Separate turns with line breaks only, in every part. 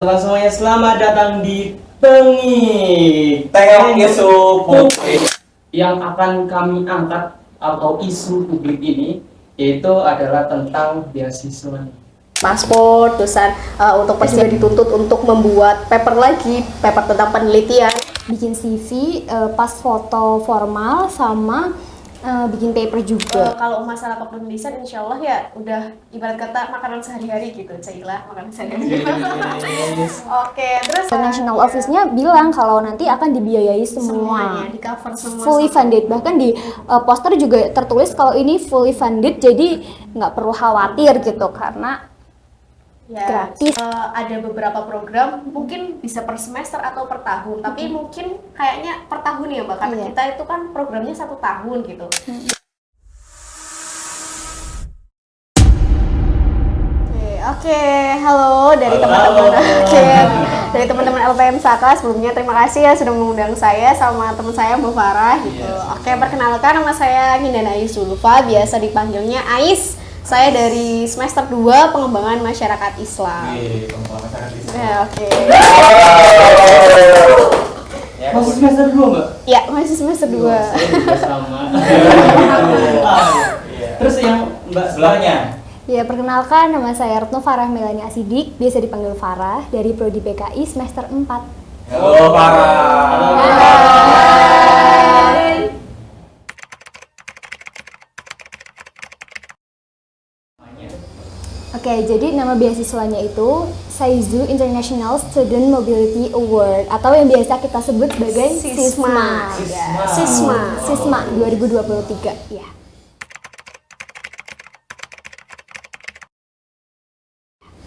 Teman semuanya, selamat datang di Tengik
Tengok isu publik.
Yang akan kami angkat atau isu publik ini yaitu adalah tentang beasiswa.
Paspor, terusan untuk juga dituntut untuk membuat paper lagi, paper tentang penelitian,
bikin CV, pas foto formal, sama bikin paper juga.
Kalau masalah penulisan insya Allah ya udah ibarat kata makanan sehari-hari gitu, Cailah makanan sehari-hari. Oke, terus
National Office-nya bilang kalau nanti akan dibiayai
semuanya
semua,
di cover semua,
fully funded. Bahkan di poster juga tertulis kalau ini fully funded, jadi nggak perlu khawatir gitu karena
ya,
gratis.
Ada beberapa program mungkin bisa per semester atau per tahun, tapi mungkin kayaknya per tahun ya Mbak, karena
Iya.
kita itu kan programnya 1 tahun gitu. Oke, halo dari teman-teman. Oke, dari teman-teman LPM Saka. Sebelumnya terima kasih ya sudah mengundang saya sama teman saya Mbak Farah gitu. Oke, perkenalkan nama saya Nindana Ais Zulfa, biasa dipanggilnya Ais. Saya dari semester 2 Pengembangan Masyarakat Islam. Ya, oke.
Masih semester 2, Mbak?
Ya, masih semester 2.
Saya juga sama. Terus yang Mbak
Sebelahnya.
Ya, perkenalkan nama saya Retno Farah Melani Asidik, biasa dipanggil Farah, dari Prodi PKI semester 4.
Halo,
Hai. Oke, jadi nama beasiswanya itu Saizu International Student Mobility Award, atau yang biasa kita sebut sebagai SISMA. SISMA 2023. Ya.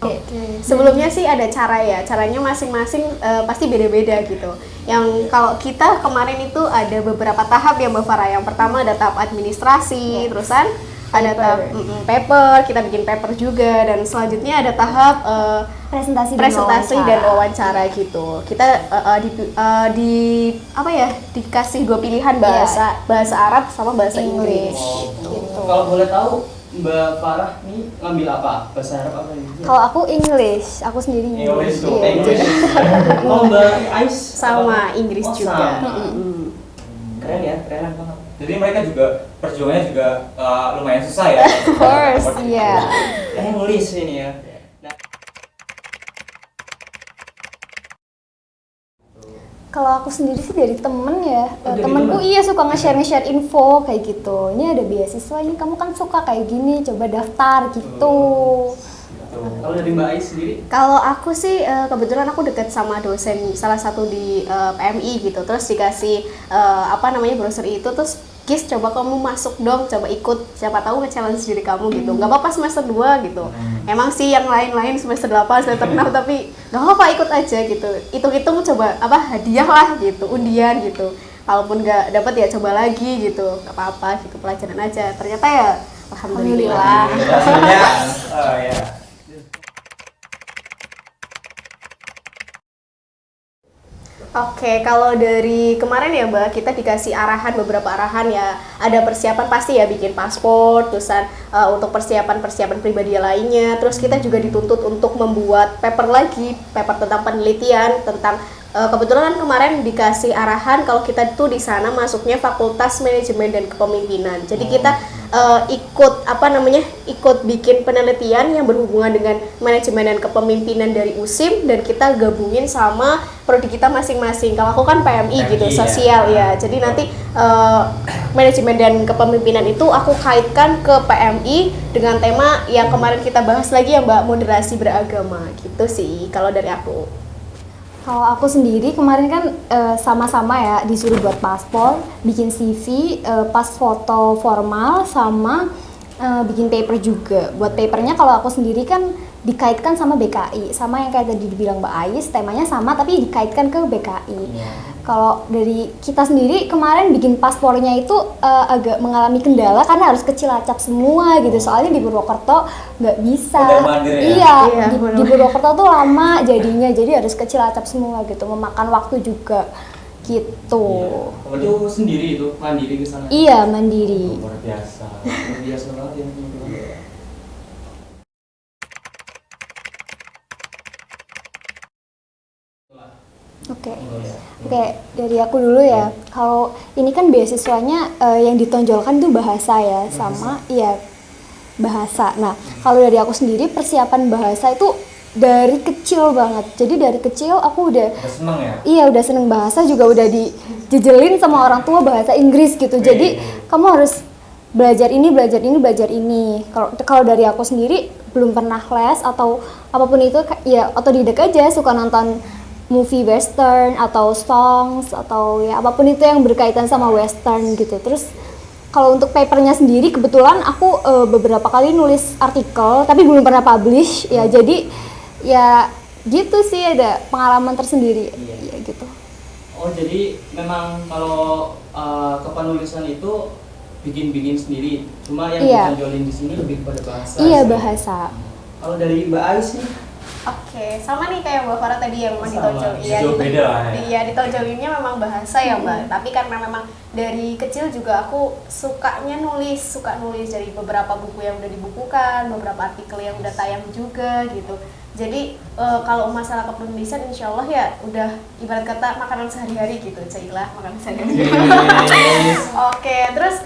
Oke. Sebelumnya sih ada cara ya, caranya masing-masing pasti beda-beda gitu. Yang kalau kita kemarin itu ada beberapa tahap ya Mbak Farah. Yang pertama ada tahap administrasi, terusan ada tahap paper, kita bikin paper juga, dan selanjutnya ada tahap
Presentasi
dan wawancara gitu. Kita dikasih 2 pilihan bahasa Arab sama bahasa Inggris.
gitu.
Kalau boleh tahu, Mbak Farah nih ngambil apa? Bahasa Arab apa ini?
Kalau aku English, aku sendiri
English tuh.
Iya,
English.
jadi-
Kalau Mbak Ais
Sama Inggris juga.
sama. Keren ya, keren banget.
Jadi mereka juga perjuangannya juga lumayan susah ya.
Of course, iya.
English ini ya.
Kalau aku sendiri sih dari temen ya,
dari
temenku
temen?
iya suka nge-share info kayak gitu. Ini ada beasiswa, ini kamu kan suka kayak gini, coba daftar gitu.
Kalau dari Mbak Ais sendiri?
Kalau aku sih kebetulan aku deket sama dosen salah satu di PMI gitu, terus dikasih brosur itu, terus Kis coba kamu masuk dong, coba ikut, siapa tahu nge-challenge diri kamu gitu. Nggak apa-apa semester 2 gitu. Emang sih yang lain-lain semester 8, semester 6, tapi nggak apa-apa ikut aja gitu. Hitung-hitung coba hadiah lah gitu, undian gitu. Kalaupun nggak dapet ya coba lagi gitu, nggak apa-apa gitu, pelajaran aja. Ternyata ya alhamdulillah.
Hasilnya, ya.
Oke, kalau dari kemarin ya Mbak, kita dikasih beberapa arahan ya. Ada persiapan pasti ya, bikin paspor, terusan untuk persiapan pribadi lainnya. Terus kita juga dituntut untuk membuat paper lagi, paper tentang penelitian, tentang kebetulan kemarin dikasih arahan kalau kita tuh di sana masuknya Fakultas Manajemen dan Kepemimpinan. Jadi kita ikut bikin penelitian yang berhubungan dengan manajemen dan kepemimpinan dari USIM, dan kita gabungin sama prodi kita masing-masing. Kalau aku kan PMI gitu,
PMI,
sosial ya. Jadi nanti manajemen dan kepemimpinan itu aku kaitkan ke PMI dengan tema yang kemarin kita bahas lagi ya Mbak, moderasi beragama gitu sih kalau dari aku.
Kalau aku sendiri kemarin kan sama-sama ya disuruh buat paspor, bikin CV, pas foto formal, sama bikin paper juga. Buat papernya kalau aku sendiri kan dikaitkan sama BKI, sama yang kayak tadi dibilang Mbak Ais, temanya sama tapi dikaitkan ke BKI. Kalau dari kita sendiri kemarin bikin paspornya itu agak mengalami kendala karena harus ke Cilacap semua gitu. Soalnya di Purwokerto nggak bisa. Iya, di Purwokerto tuh lama jadinya, jadi harus ke Cilacap semua gitu, memakan waktu juga gitu.
Itu sendiri itu, mandiri ke sana?
Iya, mandiri.
Luar biasa.
Luar biasa banget ya.
Oke.
Iya.
Oke, dari aku dulu ya. Kalau ini kan beasiswanya yang ditonjolkan itu bahasa ya, sama iya bahasa. Nah, kalau dari aku sendiri persiapan bahasa itu dari kecil banget. Jadi dari kecil aku udah
Udah seneng ya?
iya udah seneng bahasa, juga udah dijejelin sama orang tua bahasa Inggris gitu. Jadi kamu harus belajar ini, belajar ini, belajar ini. Kalau dari aku sendiri belum pernah les atau apapun itu, ya otodidak aja, suka nonton movie western atau songs atau ya apapun itu yang berkaitan sama western gitu. Terus kalau untuk papernya sendiri kebetulan aku beberapa kali nulis artikel tapi belum pernah publish ya, jadi ya gitu sih, ada pengalaman tersendiri.
Iya.
Ya gitu.
Oh, jadi memang kalau kepenulisan itu bikin sendiri. Cuma yang
Iya.
ditonjolin di sini lebih pada bahasa.
Iya
sih.
bahasa.
Kalau dari Mbak Ais nih,
Oke, sama nih kayak Mbak Farah tadi yang masih
Sama.
ditonjol. Iya,
Jauh beda lah ya.
Iya, ditonjolinnya memang bahasa ya Mbak. Tapi karena memang dari kecil juga aku suka nulis dari beberapa buku yang udah dibukukan, beberapa artikel yang udah tayang juga gitu. Jadi kalau masalah kepenulisan insya Allah ya udah ibarat kata makanan sehari-hari gitu, cailah makanan sehari-hari. Oke, terus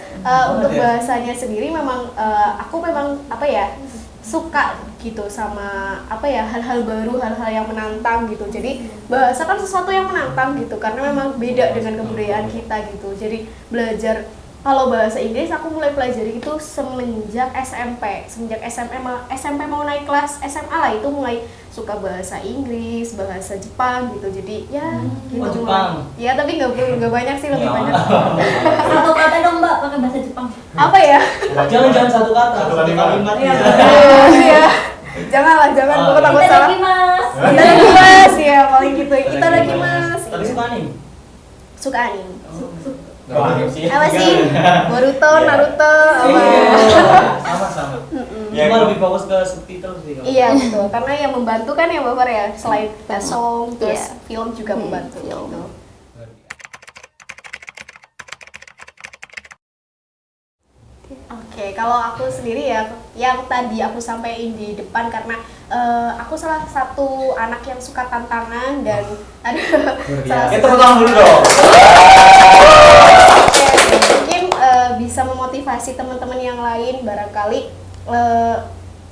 untuk bahasanya sendiri memang aku memang apa ya, suka gitu sama apa ya, hal-hal baru, hal-hal yang menantang gitu. Jadi bahasa kan sesuatu yang menantang gitu karena memang beda dengan kebudayaan kita gitu. Jadi belajar kalau bahasa Inggris aku mulai pelajari itu semenjak SMP. Semenjak SMP mau naik kelas SMA lah, itu mulai suka bahasa Inggris, bahasa Jepang gitu. Jadi ya gitu.
Oh, Jepang.
Ya tapi nggak banyak sih, lebih
Ya.
banyak.
Satu kata dong Mbak pakai bahasa Jepang.
Apa ya?
jangan satu kata,
Satu
satu
kalimat.
kalimat.
Iya.
Iya. Janganlah, jangan, aku takut
Kita
salah.
lagi Mas.
Kita lagi mas, ya paling gitu. Kita lagi mas.
Tapi suka anime?
Suka anime.
Nggak anime sih.
Apa sih? Boruto,
Iya.
Naruto, apa?
Iya. Sama-sama.
Ya,
Cuma
itu-
lebih fokus ke subtitle sih. kalau.
Iya betul, karena yang membantu kan ya Bapak ya, selain song, terus
Iya.
film juga membantu.
film.
Gitu. Oke, kalau aku sendiri ya, yang tadi aku sampaikan di depan karena aku salah satu anak yang suka tantangan dan ada salah
Kita tepuk tangan dulu dong.
Oke, mungkin bisa memotivasi teman-teman yang lain barangkali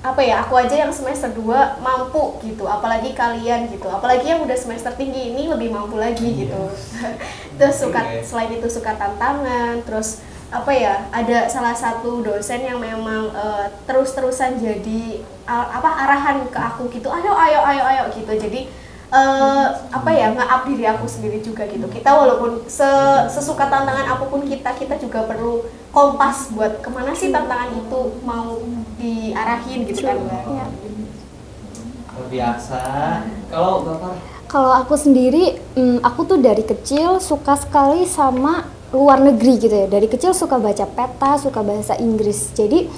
apa ya, aku aja yang semester 2 mampu gitu, apalagi kalian gitu, apalagi yang udah semester tinggi ini lebih mampu lagi gitu. Terus selain itu suka tantangan, terus apa ya, ada salah satu dosen yang memang terus-terusan jadi arahan ke aku gitu, ayo gitu. Jadi apa ya, nge-up diri aku sendiri juga gitu. Kita walaupun sesuka tantangan apapun kita juga perlu kompas buat kemana sih tantangan itu mau diarahin gitu kan Mbak.
Ya.
Luar biasa. Kalau Bapak?
Kalau aku sendiri, aku tuh dari kecil suka sekali sama luar negeri gitu ya. Dari kecil suka baca peta, suka bahasa Inggris. Jadi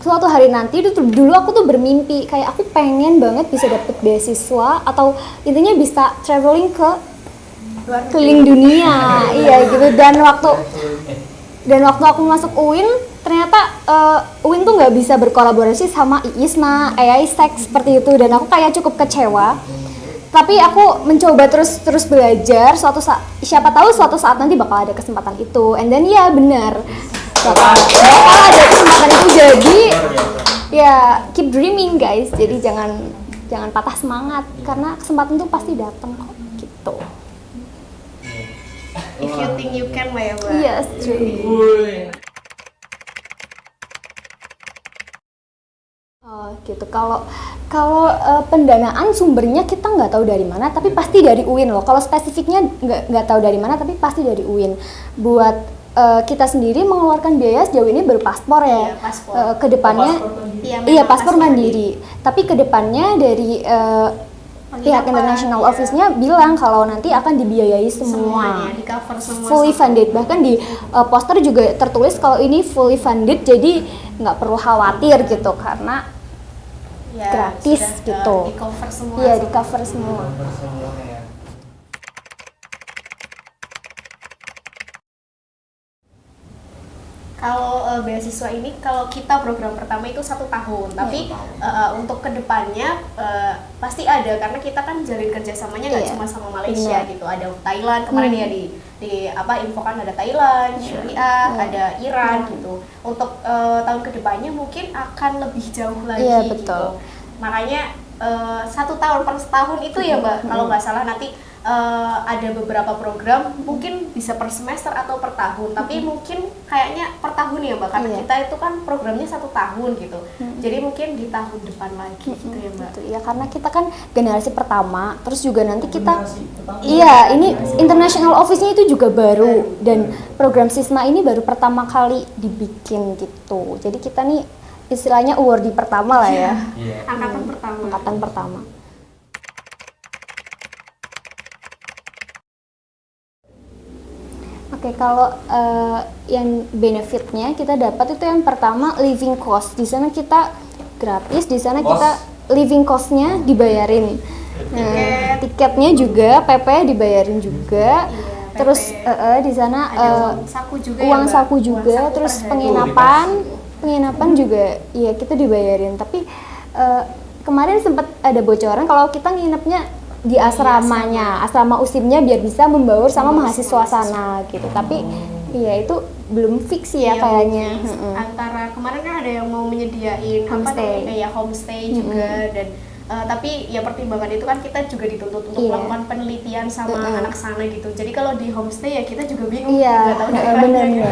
suatu hari nanti dulu aku tuh bermimpi kayak aku pengen banget bisa dapet beasiswa atau intinya bisa traveling ke keliling dunia. Iya gitu. Dan waktu aku masuk UIN, ternyata UIN tuh nggak bisa berkolaborasi sama IISNA, AI-Sec seperti itu, dan aku kayak cukup kecewa. Tapi aku mencoba terus belajar. Siapa tahu suatu saat nanti bakal ada kesempatan itu. And then ya benar, bakal ada kesempatan itu. Jadi ya keep dreaming guys. Jadi jangan patah semangat karena kesempatan itu pasti datang kok gitu.
If you think you can lah ya Mbak.
Yes, true.
Wuih.
Oh, gitu. Kalau pendanaan sumbernya kita nggak tahu dari mana, tapi pasti dari UIN loh. Kalau spesifiknya nggak tahu dari mana, tapi pasti dari UIN. Buat kita sendiri mengeluarkan biaya sejauh ini berpaspor ya.
Iya, paspor.
Kedepannya,
Paspor
Iya,
iya
memang
paspor mandiri. Tapi kedepannya dari pihak
Penginapan,
international
iya.
office-nya bilang kalau nanti akan dibiayai semua.
Semuanya di cover semua.
Fully
sama-
funded, bahkan di poster juga tertulis kalau ini fully funded, jadi nggak perlu khawatir gitu karena
Ya,
gratis
sudah,
gitu.
di cover semua.
iya
sama-
di cover semua.
Semuanya ya.
Kalau beasiswa ini kalau kita program pertama itu 1 tahun, tapi untuk kedepannya pasti ada karena kita kan jalin kerjasamanya nggak
Iya.
cuma sama Malaysia
Benar.
gitu, ada Thailand kemarin ya di apa infokan ada Thailand, Syria, ada Iran gitu. Untuk tahun kedepannya mungkin akan lebih jauh lagi
Iya,
gitu.
betul.
Makanya 1 tahun per tahun itu ya Mbak, kalau nggak salah nanti ada beberapa program mungkin bisa per semester atau per tahun, tapi mungkin kayaknya per tahun ya Mbak, karena
Iya.
kita itu kan programnya 1 tahun gitu, jadi mungkin di tahun depan lagi gitu ya Mbak.
Gitu. Ya karena kita kan generasi pertama, terus juga nanti kita
Generasi pertama.
iya ini international office-nya itu juga baru dan program Sisma ini baru pertama kali dibikin gitu. Jadi kita nih istilahnya awardee pertama lah ya,
Iya.
Angkatan pertama.
angkatan pertama. Oke, kalau yang benefitnya kita dapat itu yang pertama living cost. Di sana kita gratis, di sana kita living cost-nya dibayarin. Nah, tiketnya juga, PP dibayarin juga.
Iya,
Terus
PP.
di sana
Ada uang saku juga ya
uang
Mbak?
saku
Uang
juga,
saku
terus
per hari.
penginapan juga, iya kita dibayarin. Tapi kemarin sempat ada bocoran kalau kita nginepnya di asramanya, asrama USIM-nya biar bisa membaur sama mahasiswa sana gitu. Tapi iya itu belum fix ya
Iya,
kayaknya.
mungkin antara kemarin kan ada yang mau menyediain
Homestay.
kayak homestay juga dan tapi ya pertimbangan itu kan kita juga dituntut untuk
Iya.
melakukan penelitian sama anak sana gitu. Jadi kalau di homestay ya kita juga bingung,
Iya,
nggak tahu dari mana
benar,
gitu.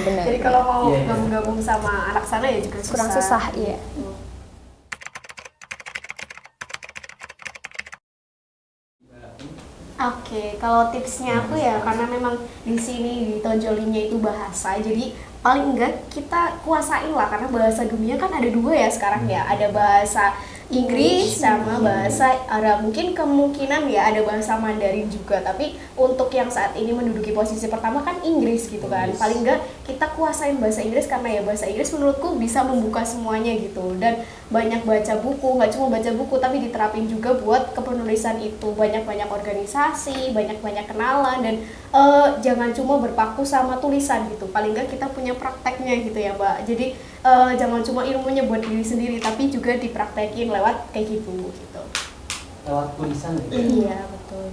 benar.
Jadi kalau mau
Iya, iya.
gabung-gabung sama anak sana ya juga
Kurang susah, iya.
Oke, kalau tipsnya aku ya karena memang di sini ditonjolinnya itu bahasa, jadi paling enggak kita kuasain lah karena bahasa dunia kan ada 2 ya sekarang ya, ada bahasa Inggris sama bahasa Arab. Mungkin kemungkinan ya ada bahasa Mandarin juga, tapi untuk yang saat ini menduduki posisi pertama kan Inggris gitu kan. Paling enggak kita kuasain bahasa Inggris karena ya bahasa Inggris menurutku bisa membuka semuanya gitu. Dan banyak baca buku, nggak cuma baca buku tapi diterapin juga buat kepenulisan itu. Banyak-banyak organisasi, banyak-banyak kenalan dan jangan cuma berpaku sama tulisan gitu. Paling enggak kita punya prakteknya gitu ya Mbak. Jadi jangan cuma ilmunya buat diri sendiri tapi juga dipraktekin lewat kayak gitu.
Lewat tulisan ya.
Iya betul.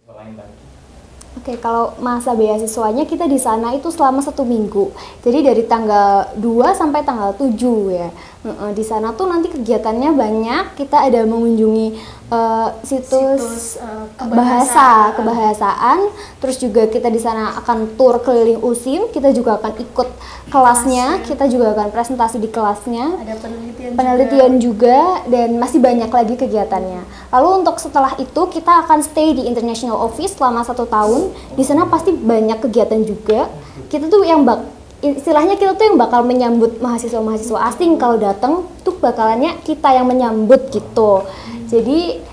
Lain lagi.
Oke, kalau masa beasiswanya kita di sana itu selama 1 minggu. Jadi dari tanggal 2 sampai tanggal 7 ya. Di sana tuh nanti kegiatannya banyak. Kita ada mengunjungi situs kebahasaan. Terus juga kita di sana akan tur keliling USIM. Kita juga akan ikut kelasnya. Kita juga akan presentasi di kelasnya.
Ada
Penelitian juga dan masih banyak lagi kegiatannya. Lalu untuk setelah itu kita akan stay di International Office selama 1 tahun. Di sana pasti banyak kegiatan juga. Kita tuh yang istilahnya kita tuh yang bakal menyambut mahasiswa-mahasiswa asing kalau datang tuh bakalannya kita yang menyambut gitu. Jadi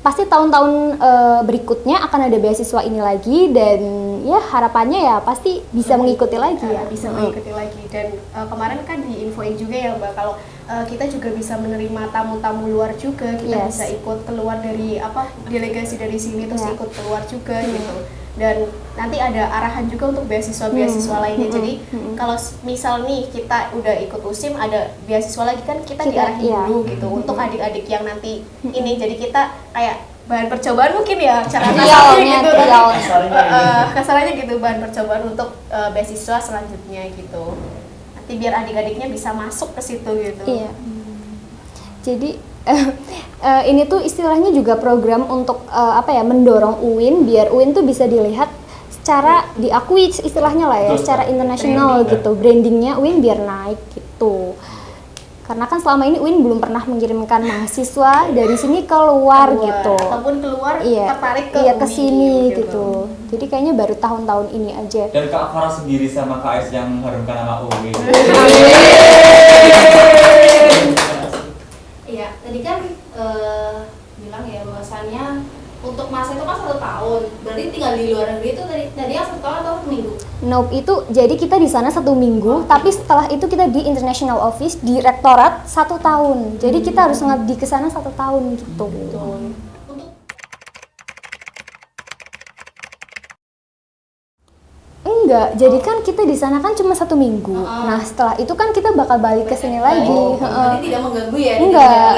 pasti tahun-tahun berikutnya akan ada beasiswa ini lagi dan ya harapannya ya pasti bisa mengikuti lagi ya.
Bisa mengikuti lagi dan kemarin kan diinfoin juga ya Mbak kalau kita juga bisa menerima tamu-tamu luar juga, kita
Yes.
bisa ikut keluar dari delegasi dari sini terus
Ya.
ikut keluar juga gitu. Dan nanti ada arahan juga untuk beasiswa-beasiswa lainnya. Jadi kalau misal nih kita udah ikut USIM ada beasiswa lagi kan kita diarahin
iya.
dulu gitu untuk adik-adik yang nanti ini. Jadi kita kayak bahan percobaan mungkin ya cara
Trialnya,
gitu.
trialnya.
Kasarannya gitu bahan percobaan untuk beasiswa selanjutnya gitu. Nanti biar adik-adiknya bisa masuk ke situ gitu.
Iya. Jadi ini tuh istilahnya juga program untuk mendorong UIN biar UIN tuh bisa dilihat secara diakui istilahnya lah ya,
Betul.
secara internasional
Branding,
gitu. Brandingnya UIN biar naik gitu. Karena kan selama ini UIN belum pernah mengirimkan mahasiswa dari sini keluar gitu.
Ataupun keluar
Iya,
tertarik ke
iya ke
UI
sini gitu. Jadi kayaknya baru tahun-tahun ini aja.
Dan Kak Farah sendiri sama Kak Es yang mengharumkan nama UIN.
Iya, tadi kan bilang ya bahwasannya untuk masa itu kan 1 tahun. Berarti tinggal di luar negeri itu tadi yang 1 tahun atau 1 minggu?
Nope, itu jadi kita di sana 1 minggu, tapi setelah itu kita di International Office di rektorat 1 tahun. Jadi kita harus ngabdi ke sana 1 tahun gitu. enggak, jadi kan kita di sana kan cuma 1 minggu. Nah setelah itu kan kita bakal balik ke sini lagi.
Jadi tidak mengganggu ya?
Enggak,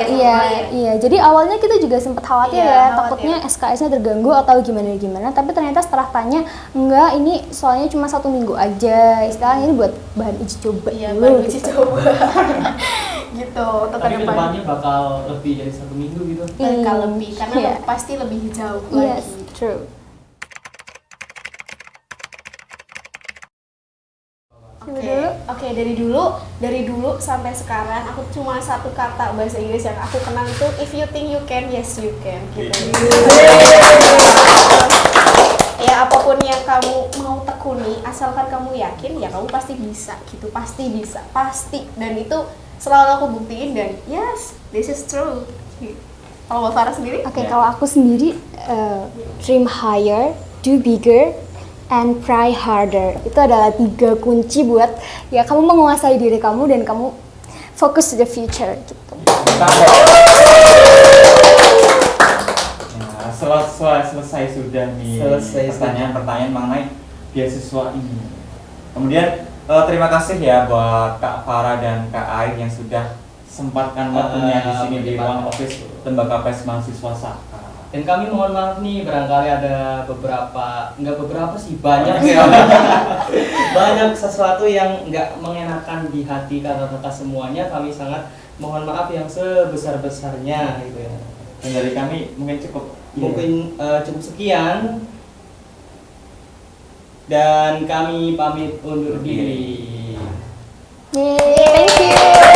iya. Jadi awalnya kita juga sempat khawatir
Iya,
ya,
khawatir.
takutnya SKS-nya terganggu atau gimana. Tapi ternyata setelah tanya, enggak, ini soalnya cuma 1 minggu aja. Istilahnya ini buat bahan uji coba
Iya,
dulu.
baru uji
gitu.
coba. Gitu, untuk
Tapi
kedepan.
kedepannya bakal lebih dari 1 minggu gitu.
Bakal lebih, karena
Iya.
pasti lebih jauh
Yes,
lagi.
true.
Oke, dari dulu sampai sekarang aku cuma satu kata bahasa Inggris yang aku kenal itu if you think you can, yes you can gitu. Ya apapun yang kamu mau tekuni, asalkan kamu yakin ya kamu pasti bisa gitu, pasti bisa, pasti. Dan itu selalu aku buktiin dan yes, this is true. Kalau Mbak Farah sendiri?
Oke, kalau aku sendiri dream higher, do bigger, and try harder. Itu adalah 3 kunci buat ya kamu menguasai diri kamu dan kamu fokus to the future gitu.
Nah, selesai sudah nih
Selesai.
pertanyaan-pertanyaan mengenai beasiswa ini. Kemudian terima kasih ya buat Kak Farah dan Kak Ain yang sudah sempatkan waktunya di sini di ruang office Lembaga Pers Mahasiswa Saka.
Dan kami mohon maaf nih, barangkali ada nggak beberapa sih, banyak ya. Banyak sesuatu yang nggak mengenakan di hati kata-kata semuanya. Kami sangat mohon maaf yang sebesar-besarnya gitu ya.
Dan dari kami mungkin cukup.
Mungkin cukup sekian. Dan kami pamit undur diri.
Yay, thank you.